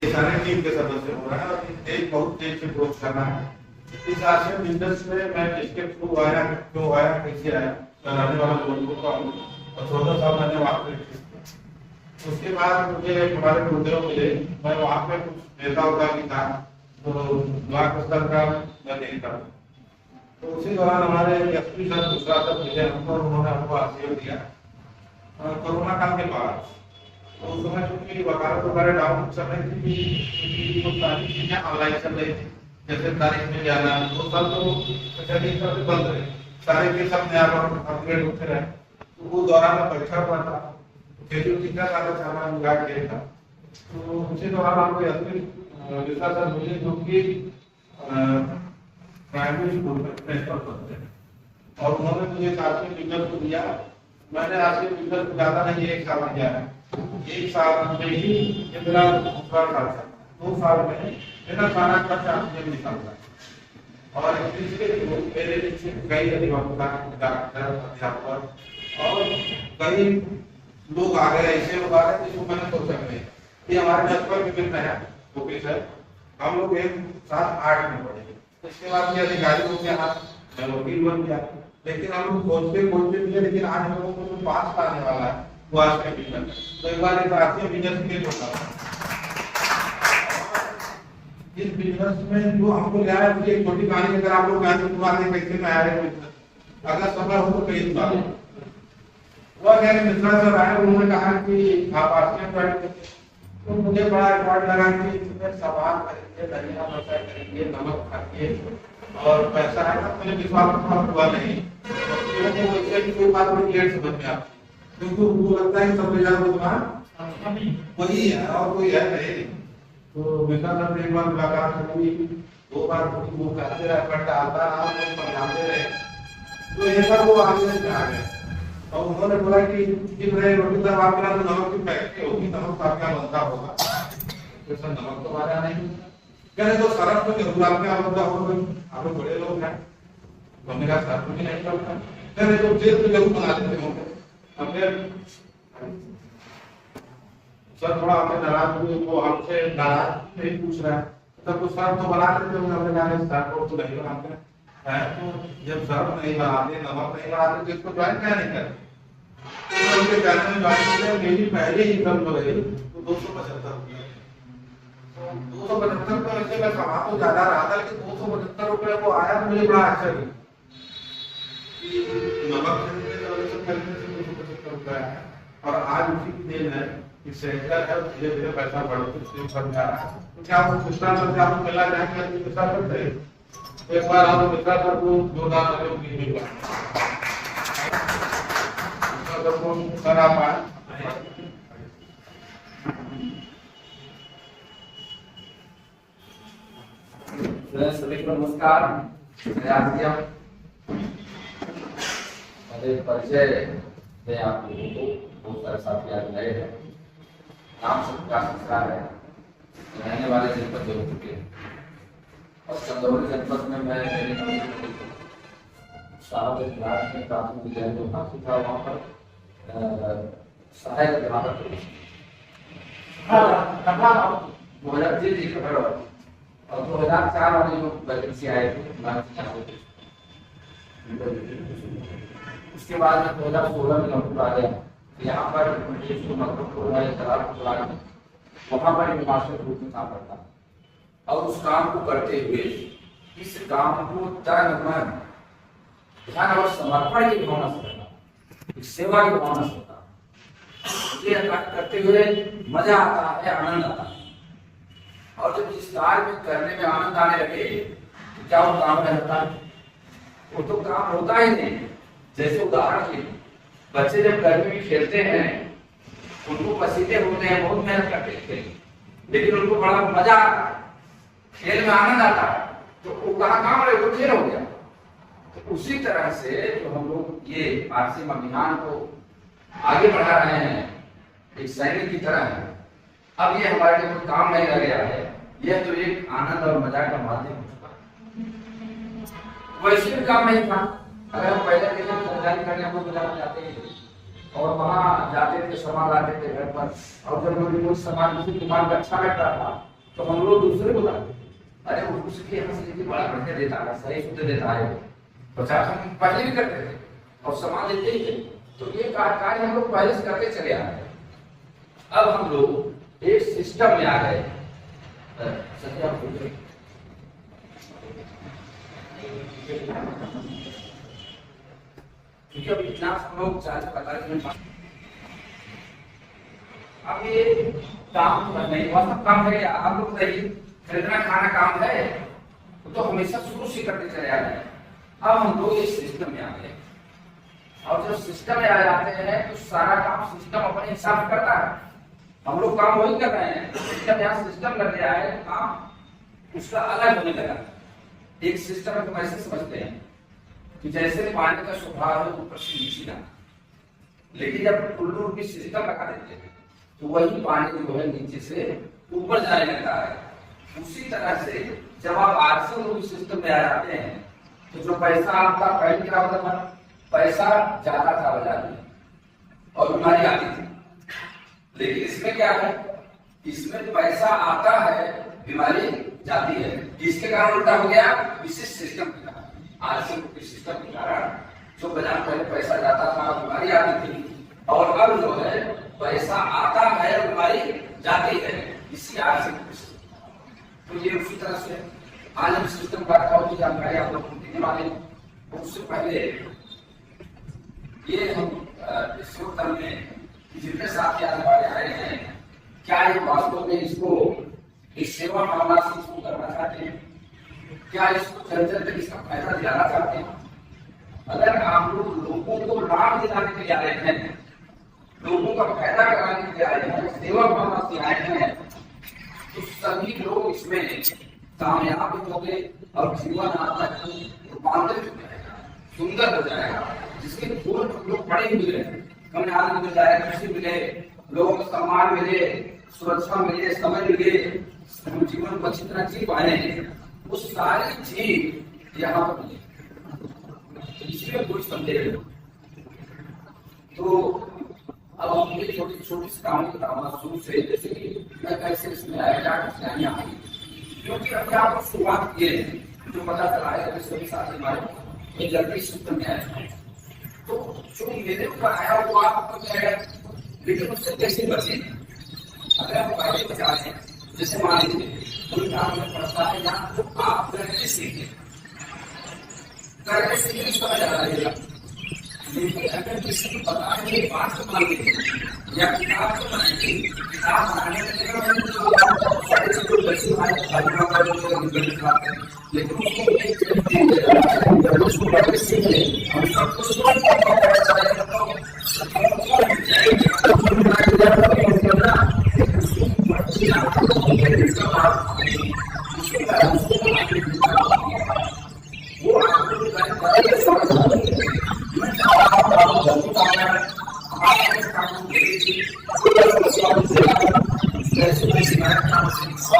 ये सारे टीम के सदस्य हो रहे हैं और एक बहुत तेज से ग्रोथ करना है। इस आसियान बिजनेस में मैं किसके थ्रू आया, क्यों आया, कैसे आया, बनाने वाला लोगों का हूँ और 14 साल मैंने वहाँ पे। उसके बाद मुझे हमारे गुरुदेव मिले, मैं वहाँ पे कुछ नेता होता भी था तो ब्लॉक स्तर का मैं देखता था। तो उसी दौरान हमारे एसपी सर दूसरा सर मिले हमको, उन्होंने हमको आशीर्वाद दिया कोरोना काल के बाद। तो उस समय चूंकि वकालत वगैरह डाउन चल रही थी क्योंकि वो सारी चीजें ऑनलाइन चल रही थी, जैसे तारीख में जाना वो सब तो कचहरी सब बंद रहे, सारे केस अपने आप अपग्रेड होते रहे। तो वो दौरान में बैठा हुआ था, खेती कितना ज्यादा चाहना विभाग के था। तो उसी दौरान हमको एसपी विश्वास सर मिले जो कि प्राइमरी स्कूल में प्रिंसिपल पद पे, और उन्होंने मुझे आर्थिक बिजनेस को दिया। मैंने आर्थिक बिजनेस को ज्यादा नहीं 1 साल किया है, 1 साल में ही मेरा दूसरा साल था, 2 साल में मेरा सारा खर्चा मुझे निकलता है। और इसके मेरे नीचे कई अधिवक्ता, डॉक्टर, अध्यापक और कई लोग आ गए, ऐसे लोग आ गए जिसको मैंने सोचा नहीं। ये हमारे नेटवर्क में है ऑफिस है, हम लोग एक साथ 8 में पढ़े। इसके बाद ये अधिकारी हो गया, मैं वकील बन गया। लेकिन हम लोग खोजते भी है, लेकिन आज हम लोगों को जो पास आने वाला है वो आज का बिजनेस। तो एक बार इस आसियान बिजनेस के लिए होता है, इस बिजनेस में जो हमको लिया है मुझे एक छोटी कहानी अगर आप लोग जानते सुना दें कैसे मैं आया है, अगर समय हो तो कई सुना दें। वो क्या मिश्रा सर आए, उन्होंने कहा कि आप आसियान ज्वाइन, तो मुझे बड़ा रिकॉर्ड लगा कि इसमें सामान खरीदिए, धनिया मिर्चा खरीदिए, नमक खाइए और पैसा है ना, मुझे विश्वास हुआ नहीं। कोई बात बड़ी लेट समझ में आती, क्योंकि उनको लगता है सबसे ज्यादा बुद्धिमान वही है और कोई है नहीं। तो मिश्रा सर से एक बार मुलाकात हुई, 2 बार वो कहते रहे, बट आता रहा, समझाते रहे, तो एक बार वो आगे से आ गए और उन्होंने बोला कि रोटी साहब आपके यहाँ तो नमक की फैक्ट्री होगी, नमक आपके यहाँ बनता होगा। तो सर नमक तो हमारे यहाँ नहीं, कह रहे तो सरफ तो जरूर आपके यहाँ बनता होगा, आप लोग बड़े लोग हैं। हमने कहा सरफ भी नहीं बनता, कह रहे तो जेल तो जरूर बना देते होंगे। हमने सर थोड़ा हमने नाराज हुए, वो हमसे नाराज नहीं पूछ रहा है, तब तो सरफ तो बना देते होंगे। हमने कहा सरफ तो नहीं बनाते हैं, तो जब सरफ नहीं बनाते, नमक नहीं बनाते तो इसको ज्वाइन क्या नहीं करते। तो उनके कहने में ज्वाइन किया, मेरी पहले ही इनकम जो है तो 275 रुपये। तो 275 तो ऐसे मैं कमा तो ज्यादा रहा था, लेकिन 275 रुपये वो आया तो मुझे बड़ा आश्चर्य कि नमक खरीदने से 275 रुपये आया। और आज उसी की देन है कि सेंटर है, धीरे धीरे पैसा बढ़ते बढ़ जा रहा है। तो क्या वो मिश्रा सर से आप मिलना चाहेंगे? मिश्रा सर से एक बार आप मिश्रा सर को जोरदार सहयोग दीजिएगा। सर आप आए। सभी को नमस्कार। परिचय दें आप लोगों को, बहुत सारे साथी आज नए हैं। नाम सबका संस्कार है, रहने वाले जनपद जयपुर के और चंदौली जनपद में मैं साहब इतिहास में प्राथमिक विद्यालय जो हासिल था वहाँ पर सहायक अध्यापक 2004 वाली जो वैकेंसी आए थे, उसके बाद में 2016 में नौकरी आ गया। यहाँ पर वहाँ पर मास्टर ग्रुप में काम करता और उस काम को करते हुए इस काम को तन मन ध्यान और समर्पण की भावना से करना, सेवा की भावना से करना, ये करते हुए मजा आता है, आनंद आता है। और जब इस कार्य में करने में आनंद आने लगे तो क्या वो काम रहता है? वो तो काम होता ही नहीं। जैसे उदाहरण के लिए बच्चे जब गर्मी में खेलते हैं, उनको पसीने होते हैं, बहुत मेहनत करते हैं, लेकिन उनको बड़ा मजा आता है, खेल में आनंद आता है, तो वो कहाँ काम रहे, वो खेल हो गया। तो उसी तरह से जो हम लोग ये आरसीएम अभियान को आगे बढ़ा रहे हैं, एक सैनिक की तरह है। अब ये हमारे लिए कोई काम नहीं रह गया है, यह तो एक आनंद और मजा का माध्यम हो चुका है। वैसे भी काम नहीं था। अगर हम पहले सरकारी करने हम लोग जाते हैं और वहाँ जाते थे, सामान लाते थे घर पर, और जब कोई सामान किसी दुकान का अच्छा लगता था तो हम लोग दूसरे को लाते, अरे वो उसके यहाँ से लेके बड़ा बढ़िया देता है, सही शुद्ध देता है, 50 हम पहले भी करते थे और सामान लेते ही थे। तो ये कार्य हम लोग पहले से करते चले आ रहे। अब हम लोग एक सिस्टम में आ गए। क्योंकि अब इतना हम लोग पता है, अब ये काम नहीं हुआ, सब काम है। आप लोग बताइए, खरीदना खाना काम है तो हमेशा शुरू से करते चले आ रहे। अब हम लोग इस सिस्टम में आ गए, और जब सिस्टम में आ जाते हैं तो सारा काम सिस्टम अपने हिसाब से करता है। हम लोग काम वही कर रहे हैं, सिस्टम यहाँ सिस्टम लग गया है तो काम उसका अलग होने लगा। एक सिस्टम को ऐसे समझते हैं कि जैसे पानी का स्वभाव है ऊपर से नीचे जाना, लेकिन जब उल्लू की सिस्टम लगा देते हैं तो वही पानी जो है नीचे से ऊपर जाने लगता है। उसी तरह से जब आप आरसी सिस्टम में आ जाते हैं तो जो पैसा आपका पहले क्या होता था, पैसा जाता था बाजार में और बीमारी आती थी। लेकिन इसमें क्या है, इसमें पैसा आता है, बीमारी जाती है। इसके कारण उल्टा हो गया, विशिष्ट सिस्टम के कारण, आरसी सिस्टम के कारण जो बाजार पहले पैसा जाता था, बीमारी आती थी, और अब जो है पैसा आता है, बीमारी जाती है, इसी आरसी। तो ये उसी तरह से आज हम सिस्टम का की जानकारी आप लोग देने वाले हैं। उससे पहले ये हम श्रोतल में जितने साथी आने वाले आए हैं, क्या ये वास्तव में इसको इस सेवा भावना से इसको करना चाहते हैं, क्या इसको जन तक इसका फायदा दिलाना चाहते हैं? अगर आप लोग लोगों को लाभ दिलाने के लिए आए हैं, लोगों का फायदा कराने के लिए आए हैं, सेवा भावना से आए हैं, तो सभी लोग इसमें कामयाब होंगे और जीवन आपका रूपांतरित हो जाएगा, सुंदर हो जाएगा। जिसके फूल लोग बड़े मिले, कल्याण मिल जाए, खुशी मिले, लोगों को सम्मान मिले, सुरक्षा मिले, समय मिले, जीवन को अच्छी तरह जी पाए, वो सारी चीज यहाँ पर मिले, इसमें कोई संदेह नहीं। तो अब हम ये छोटी छोटी सी कहानी बताऊंगा शुरू से, जैसे कि मैं कैसे इसमें आया, क्या कठिनाइयाँ आई, क्योंकि अभी आप शुरुआत किए हैं, जो पता चला है कि सभी साथी हमारे जल्दी सिस्टम में आए, तो जो मेरे ऊपर आया वो आपको क्या है, लेकिन उससे कैसे बचे? अगर आप पहले बचा रहे हैं, जैसे मान लीजिए कोई काम में पड़ता है या तो आप करके सीखें, करके सीखने समझ आ रहेगा। अगर किसी को पता है ये बात को मान लीजिए या किताब को बनाएंगे, किताब बनाने के लिए लेकिन उसको करके सीख ले, हम सबको वो